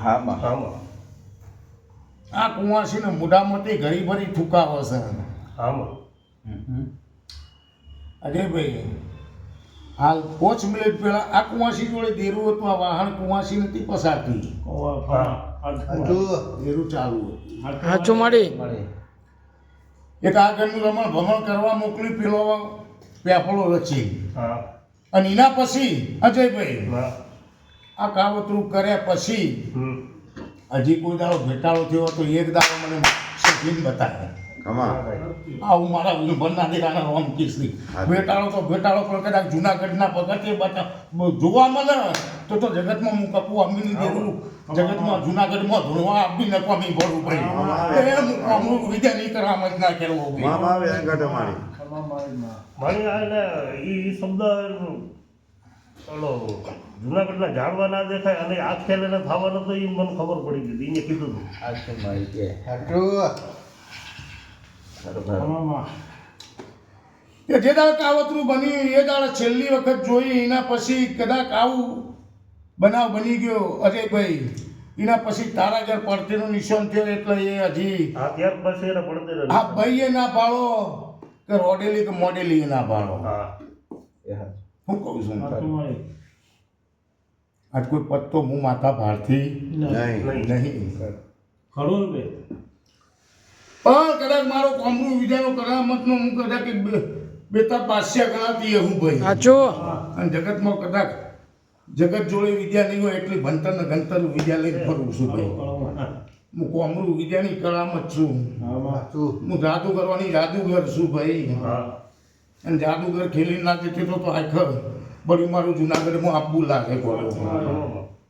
હામાં હામાં આ કુંવાસીને મોઢામાંથી ઘરી ભરી થૂકાવો છે હામાં અજયભાઈ હાલ 5 મિનિટ પહેલા આ કુંવાસી જોડે દેરું હતું. આ વાહન કુંવાસી નથી પસારતી, દેરું ચાલુ હતું. હાચું મળી એક આ ઘરનું રમણ ભમણ કરવા મોકલી પેલો પેપડો રચી હા અને એના પછી અજયભાઈ હા આ કાવતરું કર્યા પછી હજી કોઈ દાડો ભેટાળો થયો તો એક દાડો મને સફીન બતાવે. આવું મારા ભરના દીકરાના રોમ કિસની ભેટાળો પણ કદાચ જુનાગઢના પગથિયે જોવા મળે તો જગતમાં હું કપું અમીની દેવું જગતમાં જુનાગઢમાં ધૂણવા આપી નકવામી ભરવું પડે એ હું વિદ્યા નહીં કરવામાં જ ના કરવો મારી આને ઈ શબ્દ ચલો જુનાગઢના ઝાડવા ના દેખાય અને આ ખેલ એને થવાનો તો એ મને ખબર પડી ગઈ એને કીધું કે જે દાડે કાવતરું બન્યું એ દાડે છેલ્લી વખત જોઈ એના પછી કદાચ આવું બનાવ બની ગયો અજયભાઈ. એના પછી તારા ઘર પડતીનું નિશાન થયો એટલે એ હજી હા ત્યાર પછી એને પડતે આ ભાઈએ ના પાડો કે રોડેલી કે મોડેલી એ ના પાડો. હા હું કહું છું આજ કોઈ પત્તો હું માથા ભારથી નહીં ખરું ને પણ કદાચ મારો કોમરું વિદ્યાનો કરામતનો હું કદાચ બેતા પાસ્યા ગણાતી હું ભાઈ હાચું અને જગતમાં કદાચ જગત જોડે વિદ્યા નહીં હોય એટલી ભણતર ને ગણતર વિદ્યા લઈને ફરું છું ભાઈ. હું કોમરું વિદ્યાની કળામત છું. હું જાદુ કરવાની જાદુગર છું ભાઈ. અને જાદુગર ખેલી ના દેતી તો આખર બળી મારું જુનાગઢમાં આપવું લાગે.